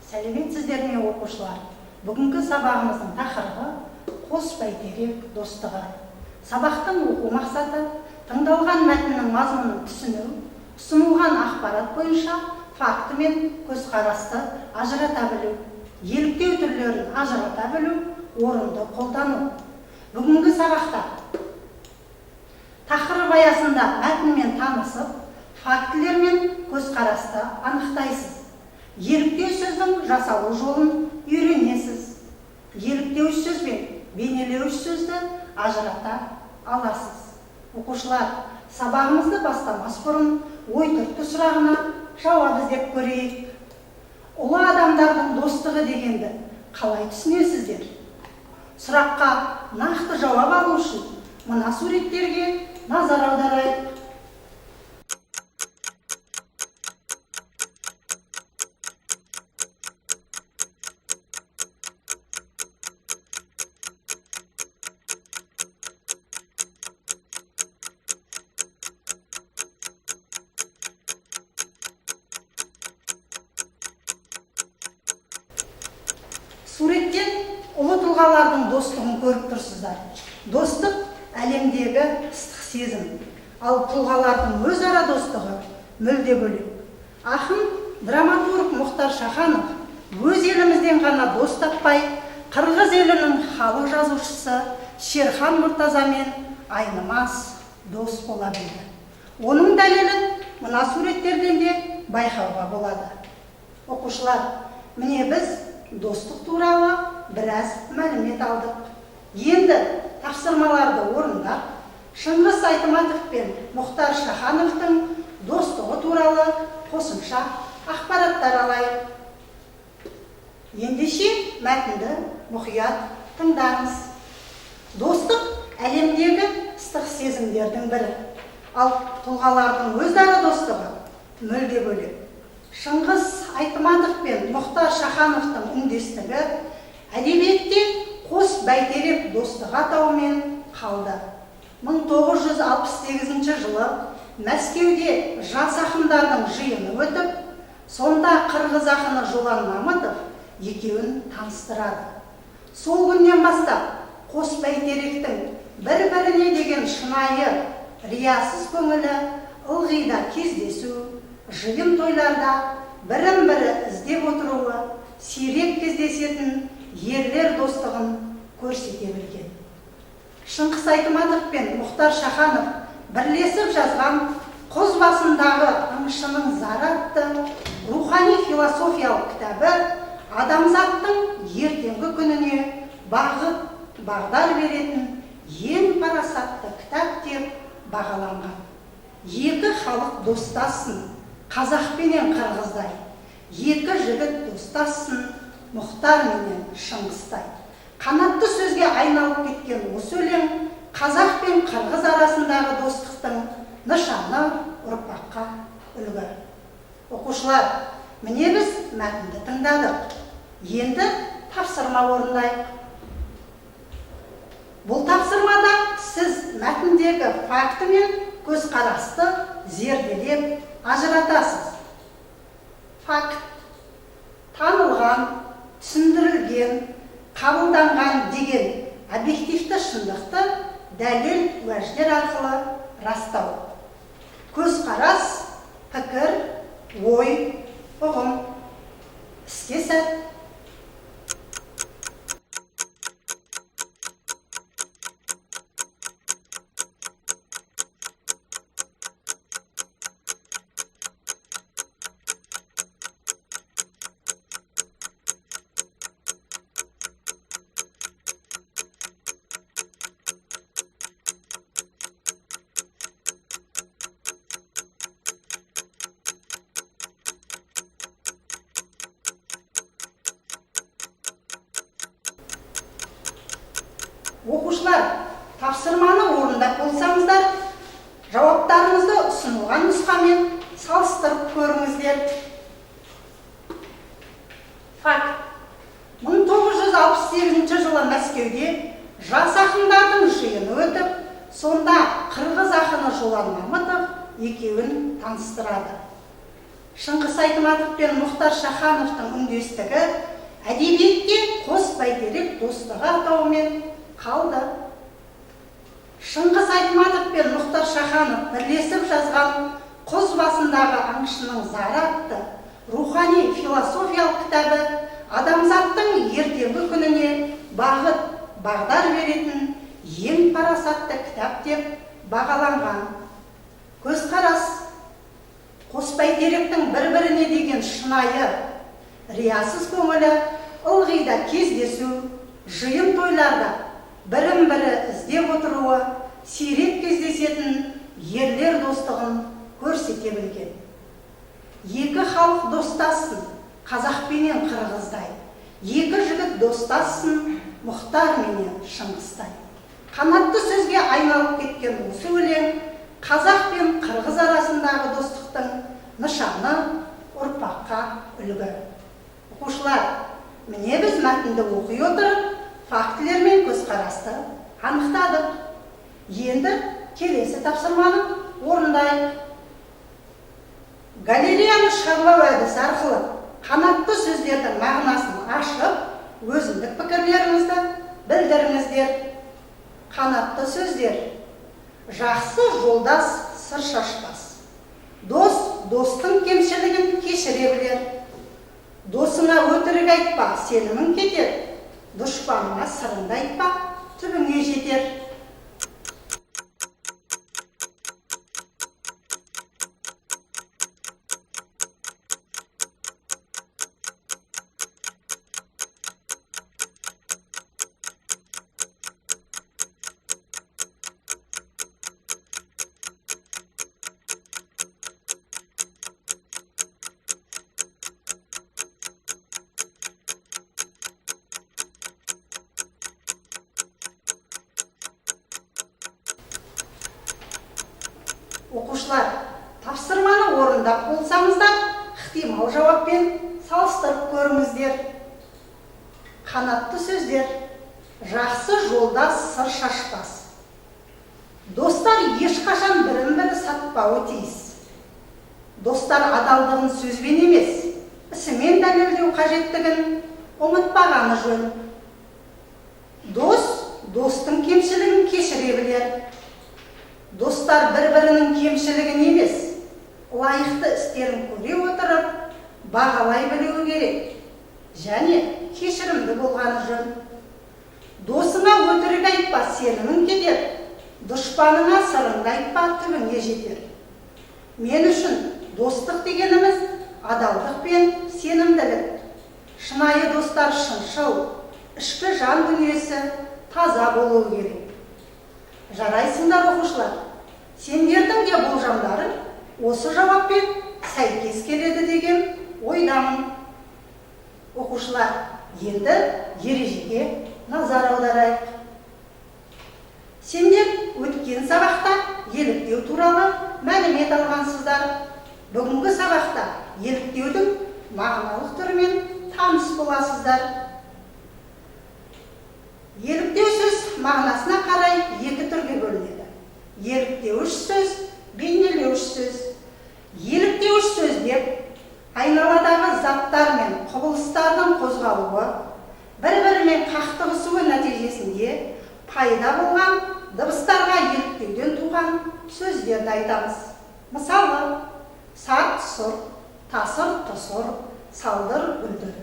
Сәлеметсіздер ме, оқушылар? Бүгінгі сабағымыздың тақырыбы қос бәйтерек достығы. Сабақтың оқу мақсаты тыңдалған мәтіннің мазмұнын түсіну, ұсынылған ақпарат бойынша факті мен көзқарасты ажырата білу, еліктеу түрлерін ажырата білу, орынды қолдану. Бүгінгі сабақта тақырып аясында мәтінмен танысып, фактілер мен көзқарасты анықтайсыз. Еліктеу сөздің жасалу жолын үйренесіз. Еліктеу сөз бен бейнелеуіш сөзді ажырата аласыз. Оқушылар, сабағымызды бастамас бұрын ой-түрткі сұрағына жауап іздеп көрейік. Ұлы адамдардың достығы дегенді қалай түсінесіздер? Сұраққа нақты жауап алу үшін мына суреттерге назар аударайық. Суреттен ұлы тұлғалардың достығын көріп тұрсыздар. Достық әлемдегі ыстық сезім, ал тұлғалардың өзара достығы мүлде бөлек. Ақын драматург Мұхтар Шаханов өз елімізден ғана дос таппай, қырғыз елінің халық жазушысы Шерхан Мұртазамен айнымас дос бола білді. Оның дәлелін мына суреттерден де байқауға болады. Оқушылар, міне біз достық туралы біраз мәлімет алдық. Енді тапсырмаларды орындап, Шыңғыс Айтматов пен Мұхтар Шахановтың достығы туралы қосымша ақпараттар алайық. Ендеше мәтінді мұқият тыңдаңыз. Достық әлемдегі ыстық сезімдердің бірі, ал тұлғалардың өзара достығы мүлде бөлек. Шыңғыс Айтматов пен Мұхтар Шахановтың үндестігі әдебиетте қос бәйтерек достығы атауымен қалды. 1968 жылы Мәскеуде жас ақындардың жиыны өтіп, сонда қырғыз ақыны Жолан Мамытов екеуін таныстырады. Сол күннен бастап қос бәйтеректің бір-біріне деген шынайы, риясыз көңілі, ылғи да кездесу, жиын тойларда бірін-бірі іздеп отыруы, сирек кездесетін ерлер достығын көрсете білген. Шыңғыс Айтматов пен Мұхтар Шаханов бірлесіп жазған «Құз басындағы аңшының зары» атты рухани философиялық кітабы адамзаттың ертеңгі күніне бағыт-бағдар беретін ең парасатты кітап деп бағаланған. Екі халық достасын, қазақ пенен қырғыздай, екі жігіт достасын, Мұхтар менен Шыңғыстай. Қанатты сөзге айналып кеткен осы өлең қазақ пен қырғыз арасындағы достықтың нышаны, ұрпаққа үлгі. Оқушылар, міне біз мәтінді тыңдадық. Енді тапсырма орындайық. Бұл тапсырмада сіз мәтіндегі факті мен көзқарасты зерделеп ажыратасыз. Факт танылған, түсіндірілген, қабылданған деген объективті шындықты дәлел уәждер арқылы растау. Көзқарас, пікір, ой, ұғым, іске сәт. Оқушылар, тапсырманы орындап болсаңыздар, жауаптарыңызды ұсынылған нұсқамен салыстырып көріңіздер. Факт. 1968 жылы Мәскеуде жас ақындардың жиыны өтіп, сонда қырғыз ақыны Жолан Мамытов екеуін таныстырады. Шыңғыс Айтматов пен Мұхтар Шахановтың үндестігі әдебиетте қос бәйтерек достығы атауымен қалды. Шыңғыс Айтматов пен Мұхтар Шаханов бірлесіп жазған «Құз басындағы аңшының зары» атты рухани философиялық кітабы адамзаттың ертеңгі күніне бағыт, бағдар беретін ең парасатты кітап деп бағаланған. Көзқарас қос бәйтеректің бір-біріне деген шынайы, риясыз көңілі, ылғи да кездесу, жиын тойларда бірін-бірі іздеп отыруы, сирек кездесетін ерлер достығын көрсете білген. Екі халық достассын, қазақ пенен қырғыздай. Екі жігіт достассын, Мұхтар менен Шыңғыстай. Қанатты сөзге айналып кеткен осы өлең қазақ пен қырғыз арасындағы достықтың нышаны, ұрпаққа үлгі. Оқушылар, міне біз мәтінді оқи отырып, фактілер мен көзқарасты анықтадық. Енді келесі тапсырманы орындайық. Галереяны шарлау әдісі арқылы қанатты сөздердің мағынасын ашып, өзіндік пікірлеріңізді білдіріңіздер. Қанатты сөздер: жақсы жолдас сыр шашпас, дос достың кемшілігін кешіре білер, досыңа өтірік айтпа, сенімің кетер, дұшпаныңа сырыңды айтпа, түбіңе жетер. Оқушылар, тапсырманы орындап болсаңыздар, ықтимал жауаппен салыстырып көріңіздер. Қанатты сөздер: жақсы жолдас сыр шашпас. Достар ешқашан бірін-бірі сатпауы тиіс. Достар адалдығын сөзбен емес, ісімен дәлелдеу қажеттігін ұмытпағаны жөн. Дос достың кемшілігін кешіре білер. Достар бір-бірінің кемшілігін емес, лайықты істерін көре отырып, бағалай білуі керек, және кешірімді болғаны жөн. Досыңа өтірік айтпа, сенімің кетер, дұшпаныңа сырыңды айтпа, түбіңе жетер. Мен үшін достық дегеніміз адалдық пен сенімділік. Шынайы достар шыншыл, ішкі жан дүниесі таза болуы керек. Жарайсыңдар оқушылар, сендердің де болжамдарың осы жауаппен сәйкес келеді деген ойдамын. Оқушылар, енді ережеге назар аударайық. Сендер өткен сабақта еліктеу туралы мәлімет алғансыздар. Бүгінгі сабақта еліктеудің мағыналық түрімен таныс боласыздар. Еліктеу сөз мағынасына қарай екі түрге бөлінеді: еліктеуіш сөз, бейнелеуіш сөз. Еліктеуіш сөз деп айналадағы заттар мен құбылыстардың қозғалуы, бір-бірімен қақтығысуы нәтижесінде пайда болған дыбыстарға еліктеуден туған сөздерді айтамыз. Мысалы, сарт-сұр, тасыр-тұсыр, салдыр-гүлдір.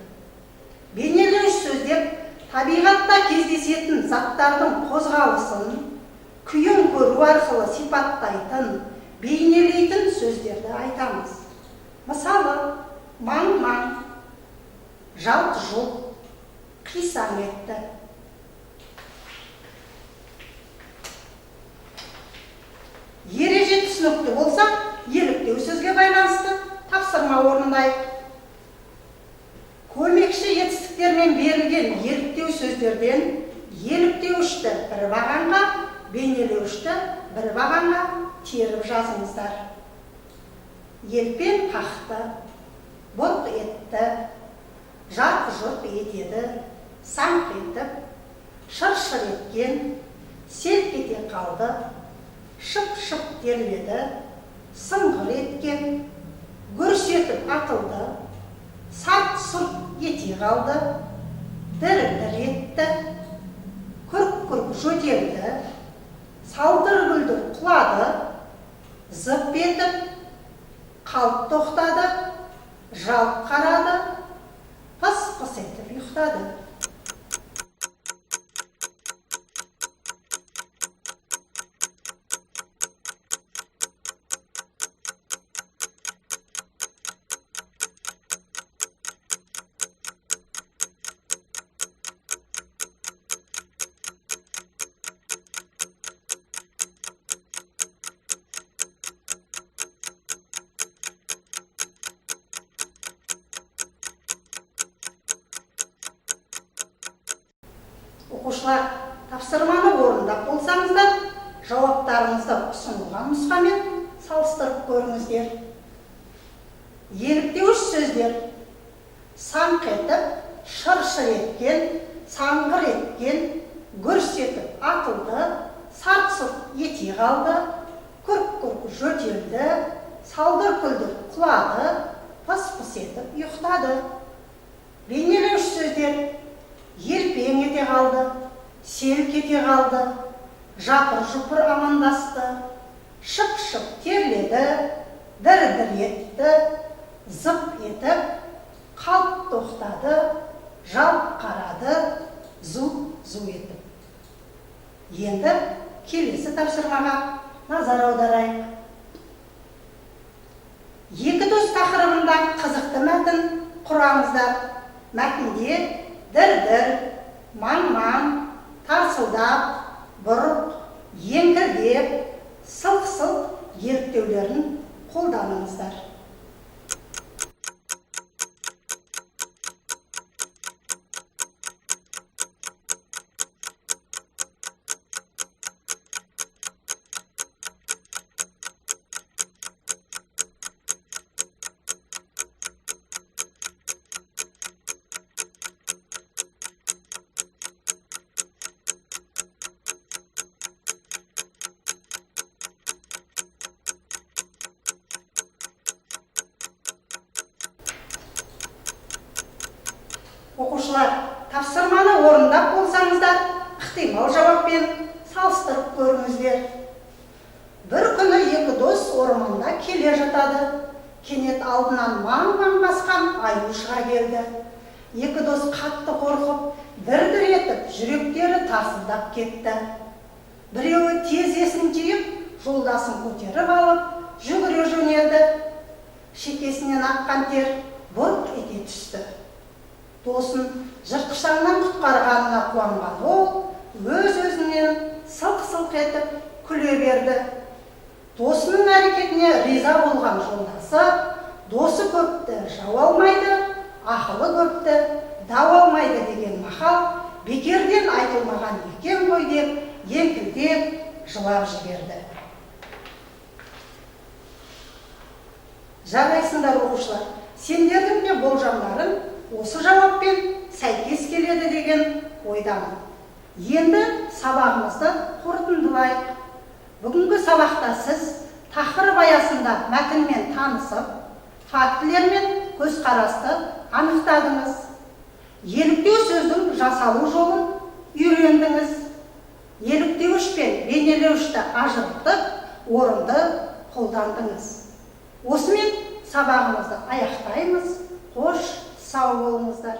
Бейнелеуіш сөз деп табиғатта кездесетін заттардың қозғалысын күйін көру арқылы сипаттайтын, бейнелейтін сөздерді айтамыз. Мысалы, маң-маң, жалт-жұлт, қисаң етті. Ереже түсінікті болса, еліктеу сөзге байланысты тапсырма орындайық. Көмекші етістіктермен берілген еліктеу сөздерден еліктеуішті бір бағанға, бейнелеуішті бір бағанға теріп жазыңыздар. Елпен қақты, бұлт етті, жарқ-жұрқ етеді, саңқ етіп, шыр-шыр еткен, селк ете қалды, шып-шып терледі, сыңғыр еткен, гүрс етіп атылды, сарт-сұрт ете қалды, дір-дір етті, күрк-күрк жөтелді, салдыр-гүлдір құлады, зып етіп, қалт тоқтады, жалт қарады, пыс-пыс етіп ұйықтады. Оқушылар, тапсырманы орындап болсаңыздар, жауаптарыңызды ұсынылған нұсқамен салыстырып көріңіздер. Еліктеуіш сөздер: саңқ етіп, шыр-шыр еткен, саңғыр еткен, гүрс етіп атылды, сарт-сұрт ете қалды, күрк-күрк жөтелді, салдыр-күлдір құлады, пыс-пыс етіп ұйықтады. Бейнелеуіш сөздер: елпең ете қалды, селк ете қалды, жапыр-жұпыр амандасты, шып-шып терледі, дір-дір етті, зып етіп, қалт тоқтады, жалт қарады, зу-зу етіп. Енді келесі тапсырмаға назар аударайық. Екі дос тақырыбында қызықты мәтін құраңыздар. Мәтінде дір-дір, маң-маң, тарсылдап, бұрық, еңкілдеп, сылқ-сылқ еліктеулерін қолданыңыздар. Оқушылар, тапсырманы орындап болсаңыздар, ықтимал жауаппен салыстырып көріңіздер. Бір күні екі дос орманда келе жатады. Кенет алдынан маң-маң басқан аю шыға келді. Екі дос қатты қорқып, дір-дір етіп, жүректері тарсылдап кетті. Біреуі тез есін жиып, жолдасын көтеріп алып, жүгіре жөнелді. Шекесінен аққан тер бұрқ ете түсті. Досын жыртқыштан құтқарғанына қуанған ол өз-өзінен сылқ-сылқ етіп күле берді. Досының әрекетіне риза болған жолдасы: досы көпті жау алмайды, ақылы көпті дау алмайды деген мақал бекерден айтылмаған екен ғой деп, еңкілдеп жылап жіберді. Жарайсыңдар оқушылар, сендердің де болжамдарың осы жауаппен сәйкес келеді деген ойдамын. Енді сабағымызды қорытындылайық. Бүгінгі сабақта сіз тақырып аясында мәтінмен танысып, фактілер мен көзқарасты анықтадыңыз. Еліктеу сөздің жасалу жолын үйрендіңіз. Еліктеуіш пен бейнелеуішті ажыратып, орынды қолдандыңыз. Осымен сабағымызды аяқтаймыз. Қош сау болыңыздар.